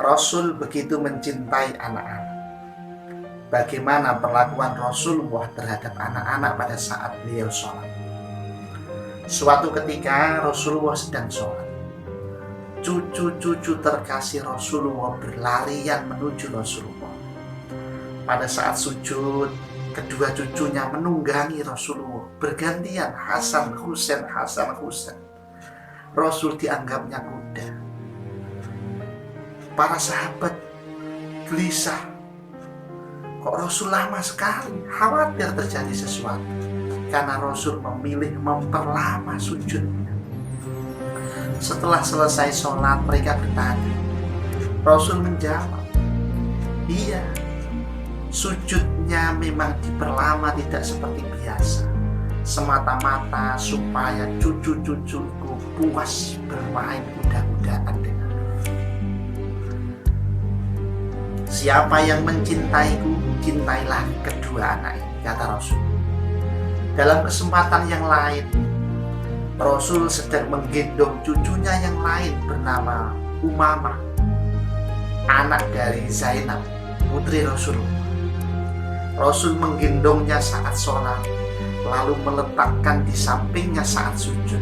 Rasul begitu mencintai anak-anak. Bagaimana perlakuan Rasulullah terhadap anak-anak pada saat beliau sholat? Suatu ketika Rasulullah sedang sholat. Cucu-cucu terkasih Rasulullah berlarian menuju Rasulullah. Pada saat sujud, kedua cucunya menunggangi Rasulullah. Bergantian Hasan Husain, Hasan Husain. Rasul dianggapnya kuda. Para sahabat gelisah. Kok Rasul lama sekali? Khawatir terjadi sesuatu. Karena Rasul memilih memperlama sujudnya. Setelah selesai sholat, mereka bertanya. Rasul menjawab, iya, sujudnya memang diperlama tidak seperti biasa, semata-mata supaya cucu-cucuku puas bermain kuda-kudaan dengan. Siapa yang mencintaiku, cintailah kedua anak ini, kata Rasul. Dalam kesempatan yang lain, Rasul sedang menggendong cucunya yang lain bernama Umamah, anak dari Zainab, putri Rasulullah. Rasul menggendongnya saat sholat, lalu meletakkan di sampingnya saat sujud,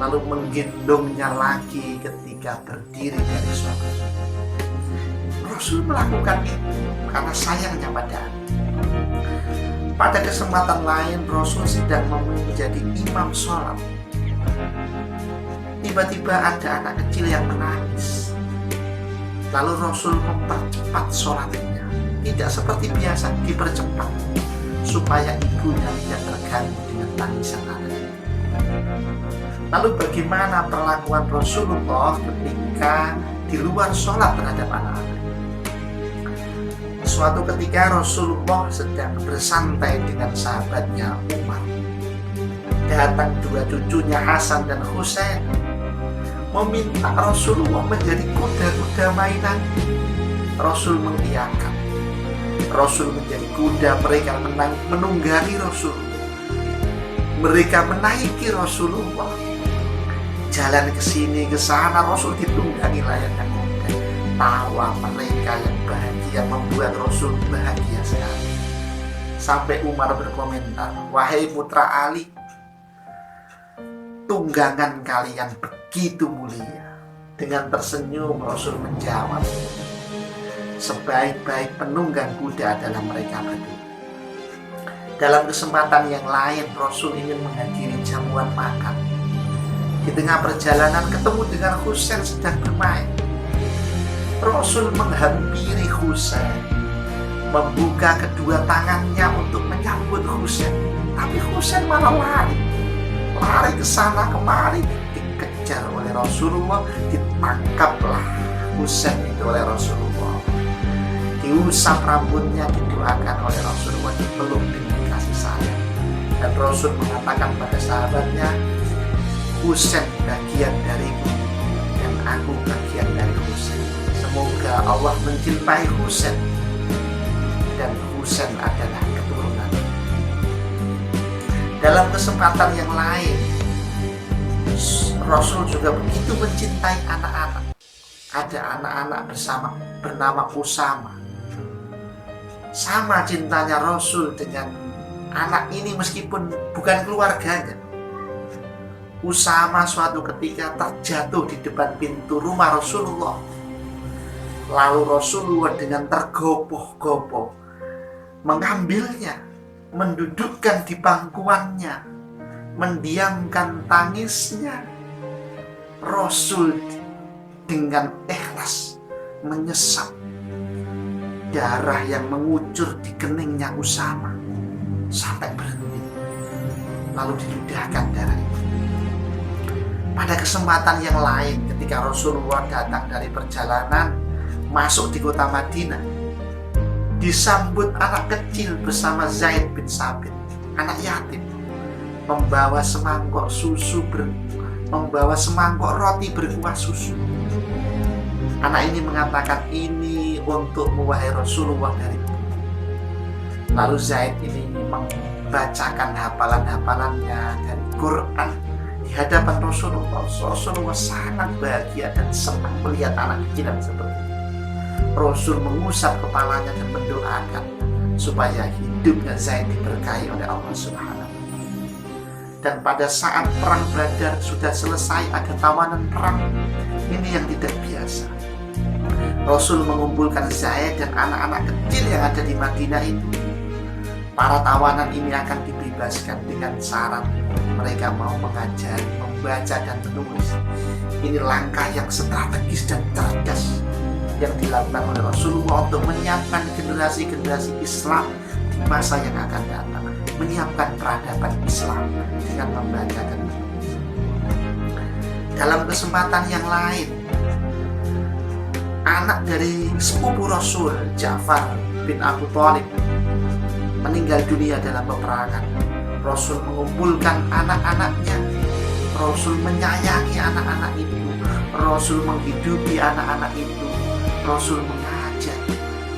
lalu menggendongnya lagi ketika berdiri dari sholat. Rasul melakukan itu karena sayangnya pada anak. Pada kesempatan lain, Rasul sedang menjadi imam sholat. Tiba-tiba ada anak kecil yang menangis. Lalu Rasul mempercepat sholatnya. Tidak seperti biasa, dipercepat supaya ibunya tidak terganggu dengan tangisan anak. Lalu bagaimana perlakuan Rasulullah ketika di luar sholat terhadap anak-anak? Suatu ketika Rasulullah sedang bersantai dengan sahabatnya Umar. Datang dua cucunya Hasan dan Husain meminta Rasulullah menjadi kuda-kuda mainan. Rasul mengiyakan. Rasul menjadi kuda, mereka menunggangi Rasulullah. Mereka menaiki Rasulullah. Jalan ke sini ke sana, Rasul ditunggangi layaknya kuda. Tawa mereka yang bahagia membuat Rasul bahagia sekali. Sampai Umar berkomentar, wahai putra Ali, tunggangan kalian begitu mulia. Dengan tersenyum Rasul menjawab, sebaik-baik penunggang kuda adalah mereka berdua. Dalam kesempatan yang lain, Rasul ingin menghadiri jamuan makan. Di tengah perjalanan ketemu dengan Husain sedang bermain. Rasul menghampiri Husain, membuka kedua tangannya untuk menyambut Husain. Tapi Husain malah lari ke sana kemari, dikejar oleh Rasulullah, ditangkaplah Husain itu oleh Rasulullah. Diusap rambutnya, didoakan oleh Rasulullah, dipeluk dengan kasih sayang. Dan Rasul mengatakan pada sahabatnya, Husain bagian dariku dan aku bagian dari Husain. Semoga Allah mencintai Husain dan Husain adalah keturunan. Dalam kesempatan yang lain, Rasul juga begitu mencintai anak-anak. Ada anak-anak bernama Usama. Sama cintanya Rasul dengan anak ini meskipun bukan keluarganya. Usama suatu ketika terjatuh di depan pintu rumah Rasulullah. Lalu Rasulullah dengan tergopoh-gopoh mengambilnya, mendudukkan di pangkuannya, mendiamkan tangisnya. Rasul dengan ikhlas menyesap darah yang mengucur di keningnya Usama sampai berhenti, lalu diludahkan darah itu. Pada kesempatan yang lain, ketika Rasulullah datang dari perjalanan masuk di kota Madinah, disambut anak kecil bersama Zaid bin Sabit, anak yatim, membawa semangkok roti berkuah susu. Anak ini mengatakan, ini untuk wahai Rasulullah dariku. Lalu Zaid ini membacakan hafalan-hafalannya dari Quran di hadapan Rasulullah. Rasulullah sangat bahagia dan senang melihat anak kecil yang seperti itu. Rasul mengusap kepalanya dan mendoakan supaya hidupnya Zaid diberkahi oleh Allah Subhanahu wa Ta'ala. Dan pada saat perang Badar sudah selesai, ada tawanan perang. Ini yang tidak biasa. Rasul mengumpulkan Zaid dan anak-anak kecil yang ada di Madinah itu. Para tawanan ini akan dibebaskan dengan syarat mereka mau mengajar, membaca dan menulis. Ini langkah yang strategis dan cerdas yang dilakukan oleh Rasulullah untuk menyiapkan generasi-generasi Islam di masa yang akan datang, menyiapkan peradaban Islam dengan membaca dan menulis. Dalam kesempatan yang lain, anak dari sepupu Rasul, Ja'far bin Abu Thalib, meninggal dunia dalam peperangan. Rasul mengumpulkan anak-anaknya. Rasul menyayangi anak-anak itu. Rasul menghidupi anak-anak itu. Rasul mengajak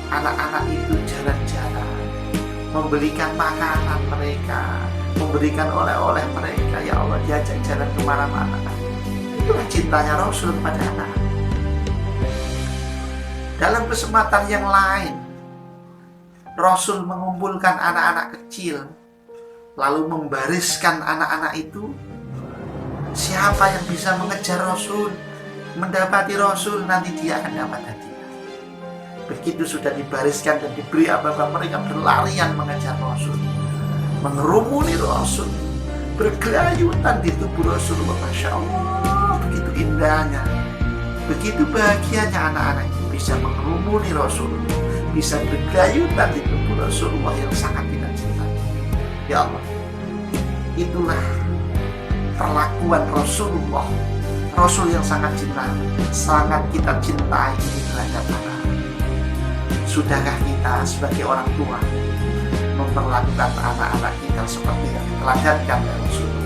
anak-anak itu jalan-jalan, memberikan makanan mereka, memberikan oleh-oleh mereka. Ya Allah, diajak jalan kemana-mana. Itulah cintanya Rasul kepada anak. Dalam kesempatan yang lain, Rasul mengumpulkan anak-anak kecil, lalu membariskan anak-anak itu. Siapa yang bisa mengejar Rasul, mendapati Rasul, nanti dia akan dapat hadiah. Begitu sudah dibariskan dan diberi apa-apa, mereka berlarian mengejar Rasul, mengerumuni Rasul, bergelayutan di tubuh Rasulullah. Masya Allah, begitu indahnya, begitu bahagianya anak-anak itu bisa mengerumuni Rasul, bisa bergelayutan di tubuh Rasulullah yang sangat kita cintai. Ya Allah, itulah perlakuan Rasulullah, Rasul yang sangat kita cintai ini terhadap anak. Sudahkah kita sebagai orang tua memperlakukan anak-anak kita seperti yang diteladankan oleh Rasulullah?